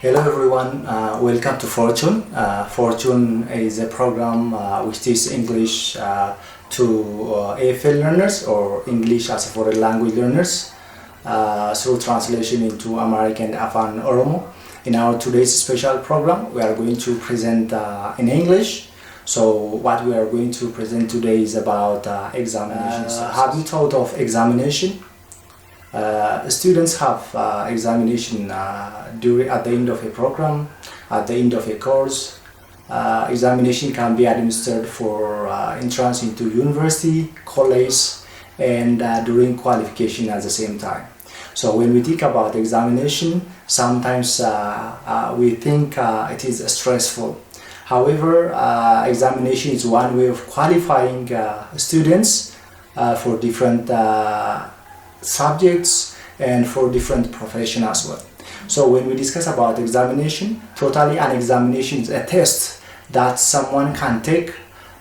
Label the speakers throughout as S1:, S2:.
S1: Hello everyone, welcome to Fortune. Fortune is a program which teaches English to AFL learners or English as a foreign language learners through translation into American Afan Oromo. In our today's special program, we are going to present in English. So what we are going to present today is about examinations. Have you thought of examination? Students have examination at the end of a program, at the end of a course. Examination can be administered for entrance into university, college, and during qualification at the same time. So when we think about examination, sometimes we think it is stressful. However, examination is one way of qualifying students for different subjects and for different professions as well. So when we discuss about examination, totally an examination is a test that someone can take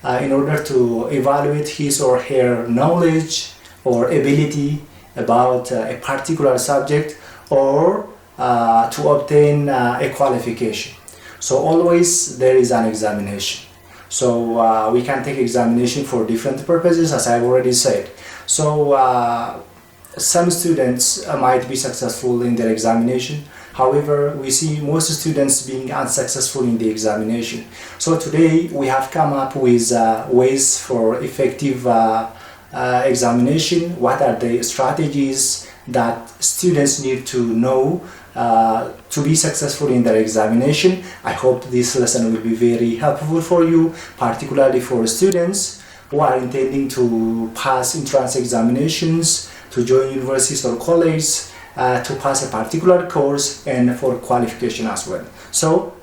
S1: in order to evaluate his or her knowledge or ability about a particular subject or to obtain a qualification. So always there is an examination. So we can take examination for different purposes, as I've already said. So some students might be successful in their examination. However, we see most students being unsuccessful in the examination. So today we have come up with ways for effective examination. What are the strategies that students need to know to be successful in their examination? I hope this lesson will be very helpful for you, particularly for students who are intending to pass entrance examinations, to join universities or colleges, to pass a particular course, and for qualification as well. So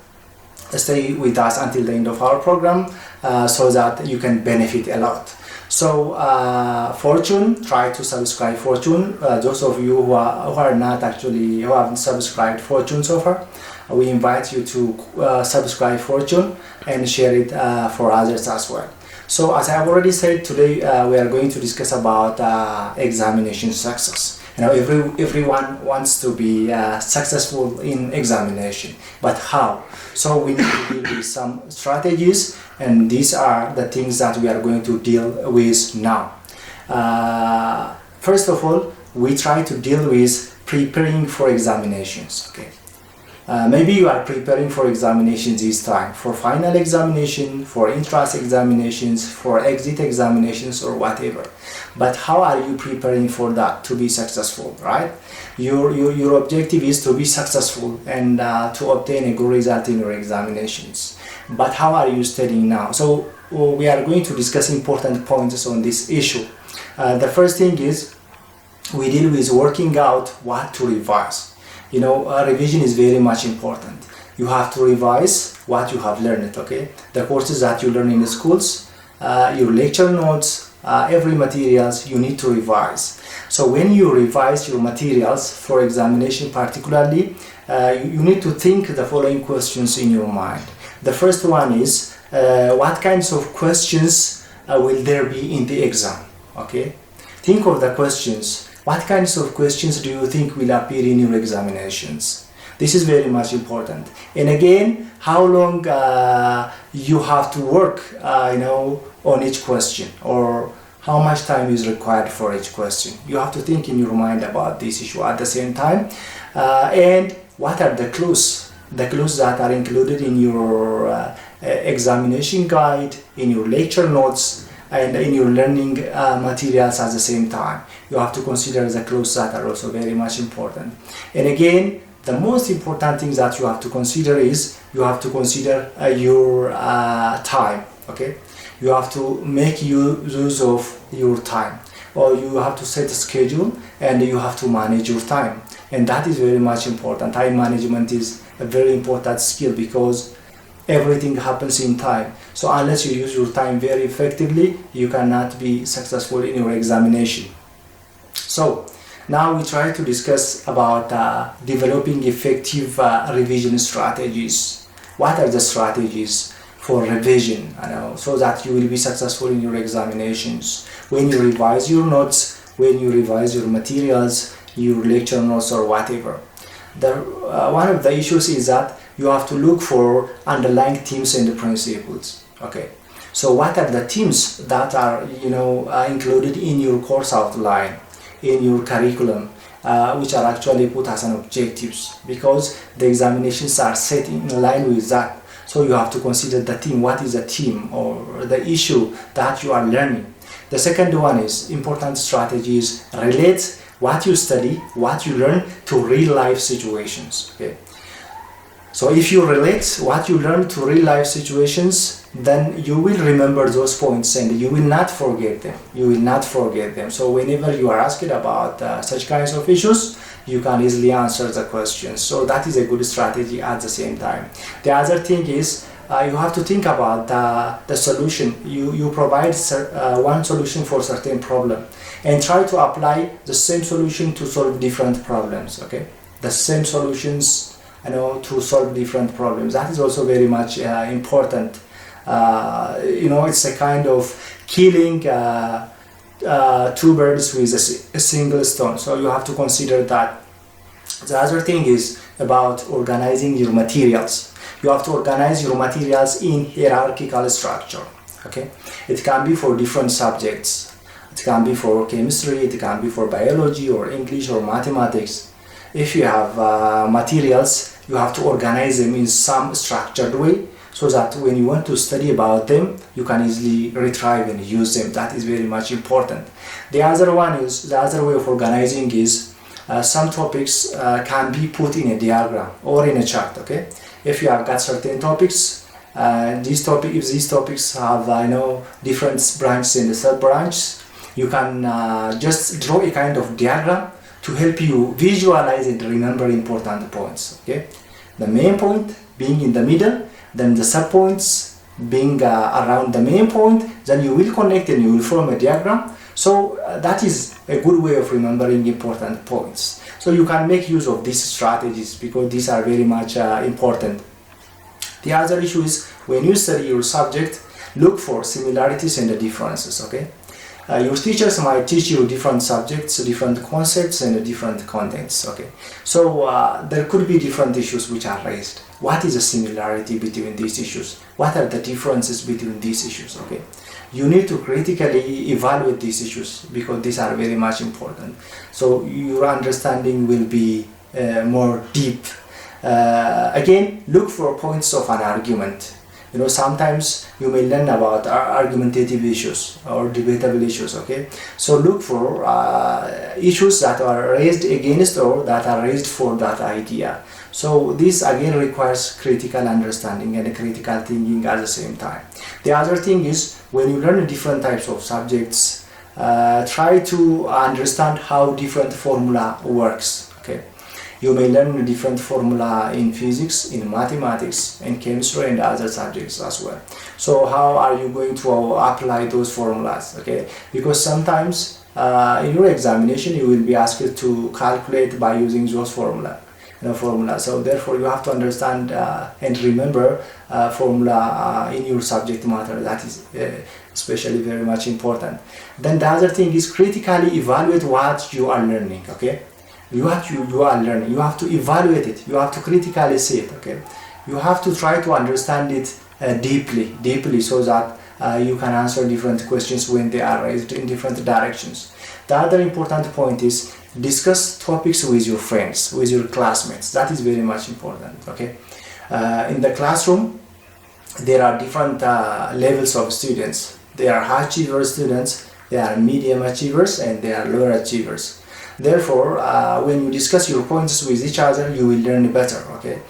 S1: stay with us until the end of our program so that you can benefit a lot. So Fortune, try to subscribe Fortune. Those of you who haven't subscribed Fortune so far, we invite you to subscribe Fortune and share it for others as well. So as I have already said, today we are going to discuss about examination success. You know, everyone wants to be successful in examination, but how? So we need to deal with some strategies, and these are the things that we are going to deal with now. First of all, we try to deal with preparing for examinations. Okay. Maybe you are preparing for examinations this time, for final examination, for entrance examinations, for exit examinations, or whatever. But how are you preparing for that to be successful, right? Your objective is to be successful and to obtain a good result in your examinations. But how are you studying now? So we are going to discuss important points on this issue. The first thing is we deal with working out what to revise. You know, revision is very much important. You have to revise what you have learned, okay? The courses that you learn in the schools, your lecture notes, every materials you need to revise. So when you revise your materials for examination particularly, you need to think the following questions in your mind. The first one is, what kinds of questions will there be in the exam, okay? Think of the questions. What kinds of questions do you think will appear in your examinations? This is very much important. And again, how long you have to work, on each question, or how much time is required for each question. You have to think in your mind about this issue at the same time. And what are the clues? The clues that are included in your examination guide, in your lecture notes, and in your learning materials at the same time. You have to consider the clues that are also very much important. And again, the most important thing that you have to consider is you have to consider your time, okay? You have to make use of your time, or you have to set a schedule and you have to manage your time. And that is very much important. Time management is a very important skill because everything happens in time. So unless you use your time very effectively, you cannot be successful in your examination. So now we try to discuss about developing effective revision strategies. What are the strategies for revision, so that you will be successful in your examinations? When you revise your notes, when you revise your materials, your lecture notes or whatever. One of the issues is that you have to look for underlying themes and principles. Okay, so what are the themes that are included in your course outline, in your curriculum, which are actually put as an objectives, because the examinations are set in line with that. So you have to consider the theme. What is the theme or the issue that you are learning? The second one is important strategies relate what you study, what you learn to real life situations. Okay. So if you relate what you learn to real life situations, then you will remember those points and you will not forget them. You will not forget them. So whenever you are asked about such kinds of issues, you can easily answer the questions. So that is a good strategy at the same time. The other thing is you have to think about the solution. You provide one solution for a certain problem and try to apply the same solution to solve different problems. Okay, the same solutions to solve different problems. That is also very much important. It's a kind of killing two birds with a single stone. So you have to consider that. The other thing is about organizing your materials. You have to organize your materials in hierarchical structure. Okay, it can be for different subjects. It can be for chemistry, it can be for biology or English or mathematics. If you have materials, you have to organize them in some structured way, so that when you want to study about them, you can easily retrieve and use them. That is very much important. The other way of organizing is some topics can be put in a diagram or in a chart. Okay, if you have got certain topics, if these topics have different branches and sub branches, you can just draw a kind of diagram to help you visualize and remember important points. Okay, the main point being in the middle, then the sub points being around the main point, then you will connect and you will form a diagram. So that is a good way of remembering important points. So you can make use of these strategies because these are very much important. The other issue is when you study your subject, look for similarities and the differences. Okay, your teachers might teach you different subjects, different concepts and different contents. Okay, so there could be different issues which are raised. What is the similarity between these issues? What are the differences between these issues? Okay, you need to critically evaluate these issues because these are very much important. So your understanding will be more deep. Again, look for points of an argument. Sometimes you may learn about argumentative issues or debatable issues. Okay, so look for issues that are raised against or that are raised for that idea. So this again requires critical understanding and critical thinking at the same time. The other thing is when you learn different types of subjects, try to understand how different formula works. Okay, you may learn a different formula in physics, in mathematics, in chemistry and other subjects as well. So how are you going to apply those formulas? Okay, because sometimes in your examination you will be asked to calculate by using those formula. So therefore you have to understand and remember formula in your subject matter. That is especially very much important. Then the other thing is critically evaluate what you are learning. Okay, what you are learning, you have to evaluate it, you have to critically see it. Okay, you have to try to understand it deeply so that you can answer different questions when they are raised in different directions. The other important point is discuss topics with your friends, with your classmates. That is very much important. Okay, in the classroom there are different levels of students. There are high achiever students, there are medium achievers and there are lower achievers. Therefore when you discuss your points with each other, you will learn better. Okay,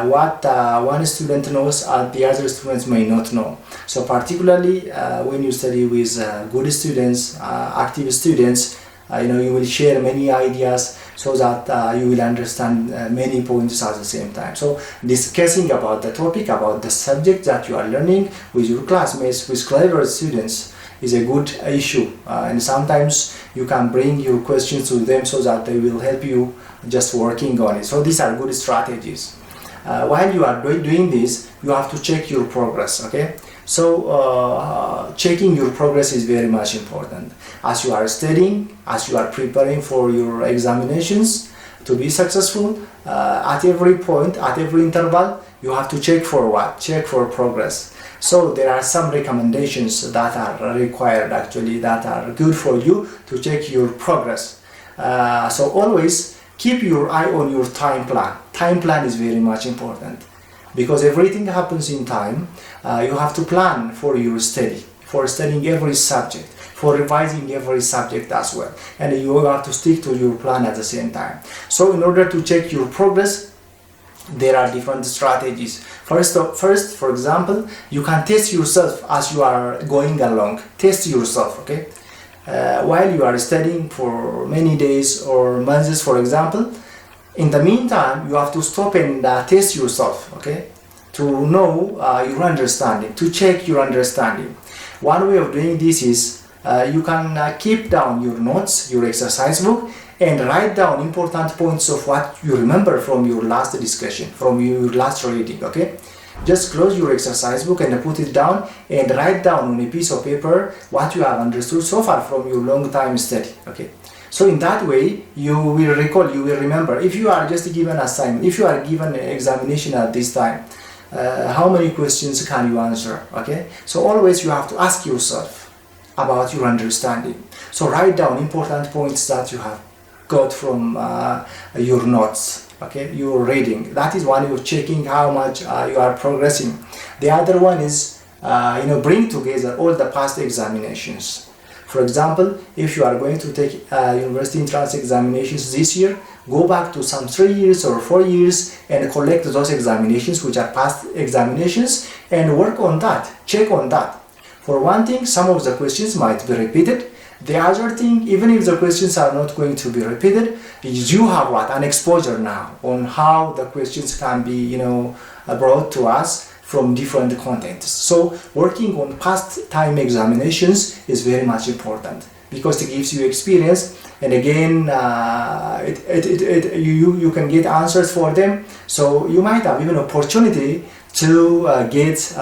S1: what one student knows the other students may not know. So particularly when you study with good students, active students, you will share many ideas so that you will understand many points at the same time. So discussing about the topic, about the subject that you are learning with your classmates, with clever students is a good issue, and sometimes you can bring your questions to them so that they will help you just working on it. So these are good strategies. While you are doing this, you have to check your progress. Okay, so checking your progress is very much important. As you are studying, as you are preparing for your examinations, To be successful, at every point, at every interval, you have to check for what? Check for progress. So there are some recommendations that are required, actually, that are good for you to check your progress. So always keep your eye on your time plan. Time plan is very much important because everything happens in time. You have to plan for your study, for studying every subject, for revising every subject as well, and you have to stick to your plan at the same time. So in order to check your progress, there are different strategies. First, for example, you can test yourself as you are going along. Test yourself, okay? While you are studying for many days or months, for example, in the meantime, you have to stop and test yourself, okay? To know your understanding, to check your understanding. One way of doing this is you can keep down your notes, your exercise book, and write down important points of what you remember from your last discussion, from your last reading, okay? Just close your exercise book and put it down and write down on a piece of paper what you have understood so far from your long time study, okay? So in that way, you will recall, you will remember. If you are just given assignment, if you are given an examination at this time, how many questions can you answer, okay? So always you have to ask yourself about your understanding. So write down important points that you have got from your notes, okay, your reading. That is one way of checking how much you are progressing. The other one is bring together all the past examinations. For example, if you are going to take university entrance examinations this year, go back to some 3 years or 4 years and collect those examinations which are past examinations and work on that, check on that. For one thing, some of the questions might be repeated. The other thing, even if the questions are not going to be repeated, you have what? An exposure now on how the questions can be, brought to us from different contents. So working on past time examinations is very much important because it gives you experience, and again, you can get answers for them. So you might have even opportunity to get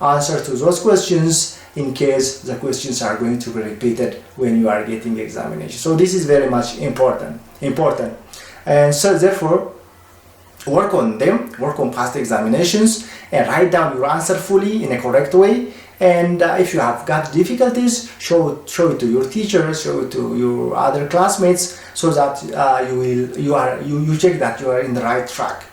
S1: answer to those questions in case the questions are going to be repeated when you are getting examination. So this is very much important. And so therefore, work on them, work on past examinations, and write down your answer fully in a correct way. And if you have got difficulties, show it to your teachers, show it to your other classmates, so that you check that you are in the right track.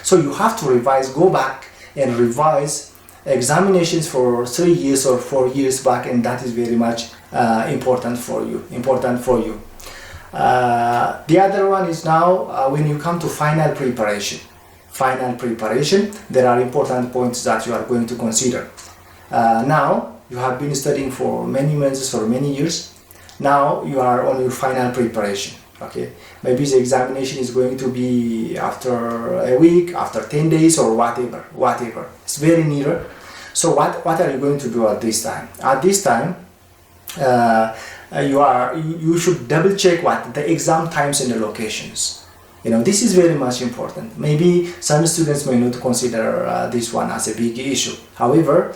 S1: So you have to revise, go back and revise examinations for 3 years or 4 years back, and that is very much important for you. The other one is now when you come to final preparation, there are important points that you are going to consider. Now you have been studying for many months or many years. Now you are on your final preparation, okay? Maybe the examination is going to be after a week, after 10 days or whatever. It's very near. So what are you going to do at this time? At this time, you should double check what the exam times and the locations. This is very much important. Maybe some students may not consider this one as a big issue. However,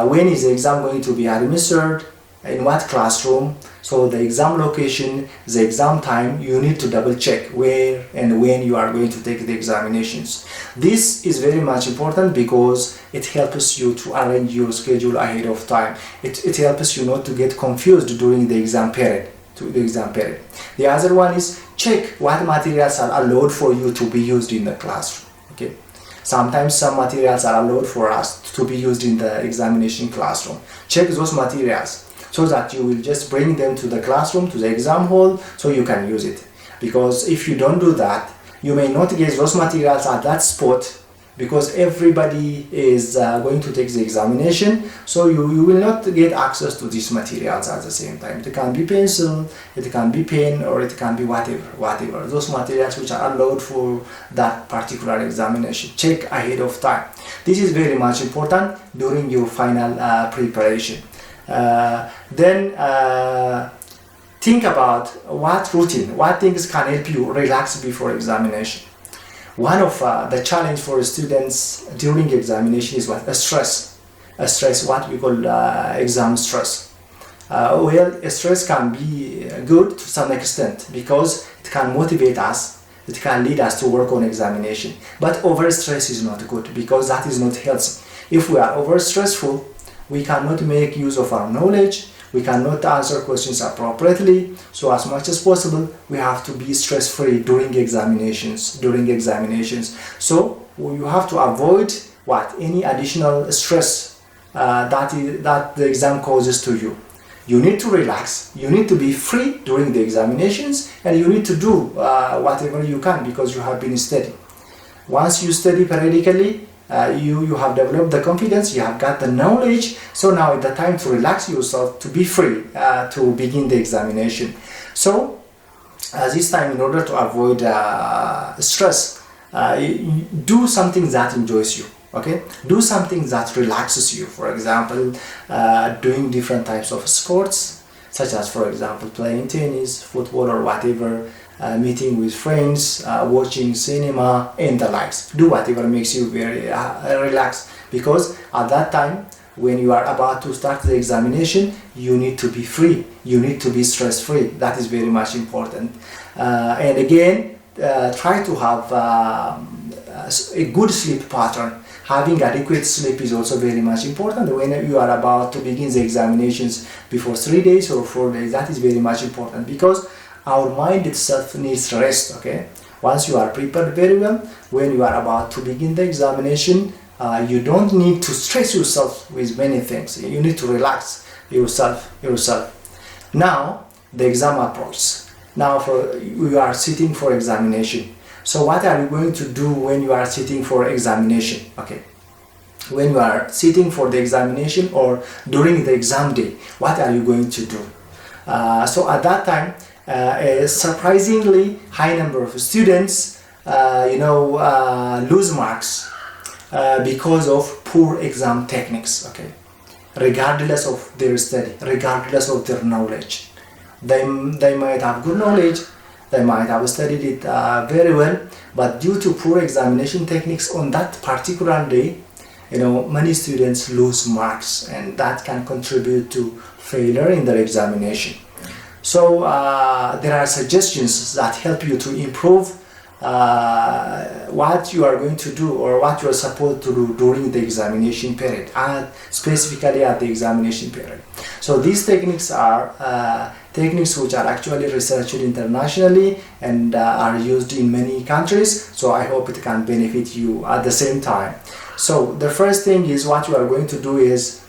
S1: when is the exam going to be administered, in what classroom, so the exam location, the exam time, you need to double check where and when you are going to take the examinations. This is very much important because it helps you to arrange your schedule ahead of time. It helps you not to get confused during the exam period. The other one is check what materials are allowed for you to be used in the classroom. Okay. Sometimes some materials are allowed for us to be used in the examination classroom. Check those materials so that you will just bring them to the classroom, to the exam hall, so you can use it. Because if you don't do that, you may not get those materials at that spot, because everybody is going to take the examination, so you will not get access to these materials at the same time. It can be pencil, it can be pen, or it can be whatever. Those materials which are allowed for that particular examination. Check ahead of time. This is very much important during your final preparation. Then think about what routine, what things can help you relax before examination. One of the challenge for students during examination is what? A stress, what we call exam stress. Stress can be good to some extent because it can motivate us, it can lead us to work on examination. But overstress is not good, because that is not healthy. If we are overstressful, we cannot make use of our knowledge, we cannot answer questions appropriately. So as much as possible, we have to be stress-free during examinations. So you have to avoid any additional stress that the exam causes to you. You need to relax, you need to be free during the examinations, and you need to do whatever you can, because you have been studying. Once you study periodically, you have developed the confidence, you have got the knowledge, so now is the time to relax yourself, to be free to begin the examination. So this time, in order to avoid stress, do something that enjoys you. Okay, do something that relaxes you. For example, doing different types of sports, such as, for example, playing tennis, football, or whatever, meeting with friends, watching cinema, and the likes. Do whatever makes you very relaxed, because at that time, when you are about to start the examination, you need to be free, you need to be stress-free. That is very much important. And again, try to have a good sleep pattern. Having adequate sleep is also very much important when you are about to begin the examinations before 3 days or 4 days. That is very much important, because our mind itself needs rest. Okay, once you are prepared very well, when you are about to begin the examination, you don't need to stress yourself with many things. You need to relax yourself. Now the exam approach. Now you are sitting for examination. So what are you going to do when you are sitting for examination? Okay, when you are sitting for the examination or during the exam day, what are you going to do? So at that time, a surprisingly high number of students, lose marks because of poor exam techniques. Okay, regardless of their study, regardless of their knowledge, they might have good knowledge. They might have studied it very well, but due to poor examination techniques on that particular day, many students lose marks, and that can contribute to failure in their examination. So there are suggestions that help you to improve what you are going to do, or what you are supposed to do during the examination period, and specifically at the examination period. So these techniques are techniques which are actually researched internationally and are used in many countries. So I hope it can benefit you at the same time. So the first thing is, what you are going to do is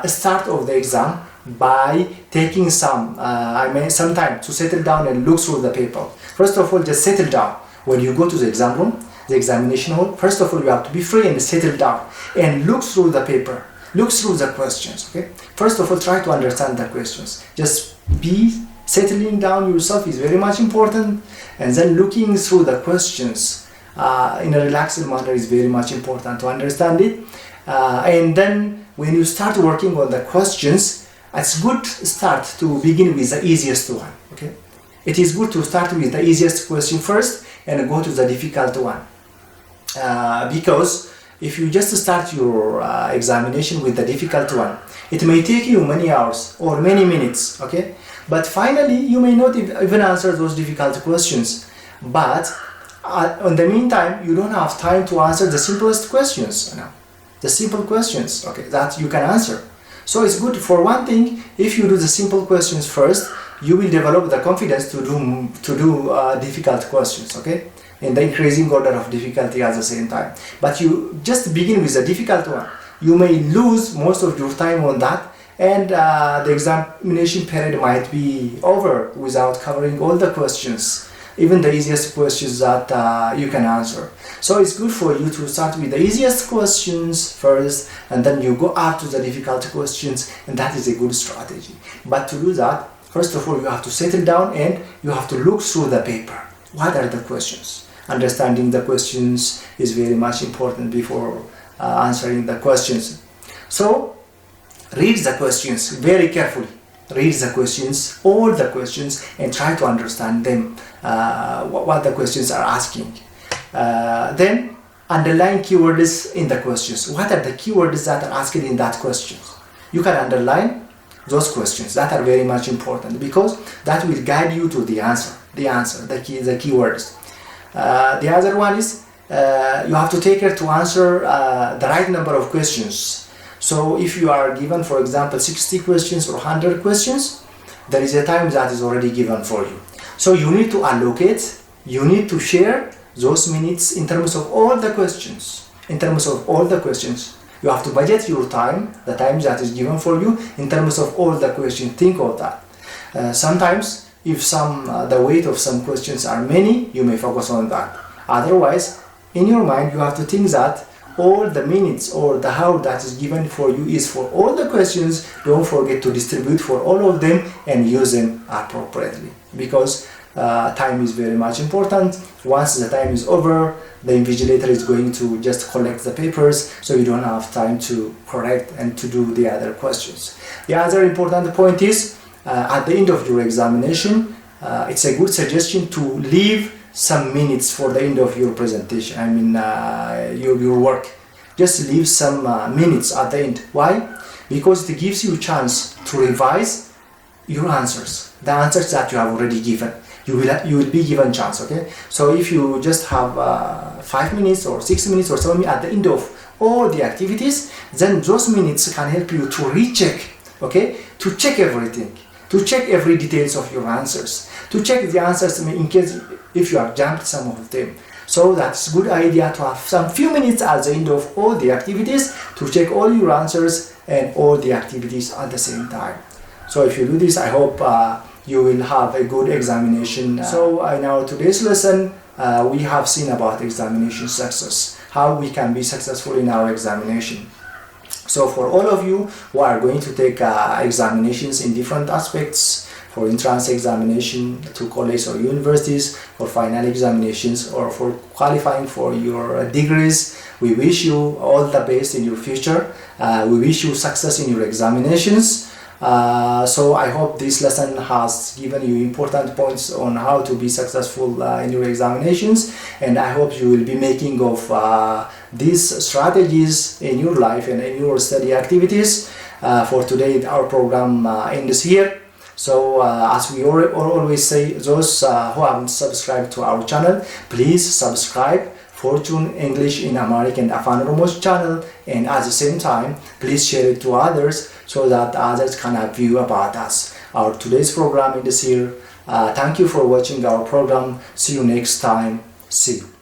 S1: start of the exam by taking some time to settle down and look through the paper. First of all, just settle down. When you go to the exam room, the examination hall, first of all, you have to be free and settle down and look through the paper, look through the questions. Okay, first of all, try to understand the questions. Just be settling down yourself is very much important, and then looking through the questions in a relaxed manner is very much important to understand it. And then when you start working on the questions, it's good start to begin with the easiest one. Okay, it is good to start with the easiest question first and go to the difficult one, because if you just start your examination with the difficult one, it may take you many hours or many minutes. Okay, but finally you may not even answer those difficult questions, but in the meantime you don't have time to answer the simplest questions, the simple questions, okay, that you can answer. So it's good, for one thing, if you do the simple questions first, you will develop the confidence to do difficult questions, okay, in the increasing order of difficulty at the same time. But you just begin with the difficult one, you may lose most of your time on that, and the examination period might be over without covering all the questions, even the easiest questions that you can answer. So it's good for you to start with the easiest questions first, and then you go up to the difficult questions, and that is a good strategy. But to do that, first of all, you have to settle down and you have to look through the paper. What are the questions? Understanding the questions is very much important before answering the questions. So read the questions very carefully. Read the questions, all the questions, and try to understand them, what the questions are asking. Then underline keywords in the questions. What are the keywords that are asked in that question? You can underline those questions that are very much important, because that will guide you to the answer. the answer, the keywords. The other one is you have to take care to answer the right number of questions. So if you are given, for example, 60 questions or 100 questions, there is a time that is already given for you. So you need to allocate, you need to share those minutes in terms of all the questions. In terms of all the questions, you have to budget your time, the time that is given for you, in terms of all the questions. Think of that. Sometimes, if the weight of some questions are many, you may focus on that. Otherwise, in your mind, you have to think that all the minutes or the hour that is given for you is for all the questions. Don't forget to distribute for all of them and use them appropriately, because time is very much important. Once the time is over, the invigilator is going to just collect the papers, so you don't have time to correct and to do the other questions. The other important point is at the end of your examination, it's a good suggestion to leave some minutes for the end of your presentation. I mean, your work. Just leave some minutes at the end. Why? Because it gives you a chance to revise your answers, the answers that you have already given. You will be given chance. Okay. So if you just have 5 minutes or 6 minutes or 7 minutes at the end of all the activities, then those minutes can help you to recheck. Okay, to check everything, to check every details of your answers, to check the answers in case if you have jumped some of them. So that's a good idea to have some few minutes at the end of all the activities to check all your answers and all the activities at the same time. So if you do this, I hope you will have a good examination. So in our today's lesson, we have seen about examination success, how we can be successful in our examination. So for all of you who are going to take examinations in different aspects, for entrance examination to college or universities, for final examinations, or for qualifying for your degrees, we wish you all the best in your future. We wish you success in your examinations. So I hope this lesson has given you important points on how to be successful in your examinations, and I hope you will be making of these strategies in your life and in your study activities. For today, our program ends here. So as we always say, those who haven't subscribed to our channel, please subscribe Fortune English in Amharic and Afan Oromo's channel, and at the same time, please share it to others so that others can have view about us. Our today's program ends here. Thank you for watching our program. See you next time. See you.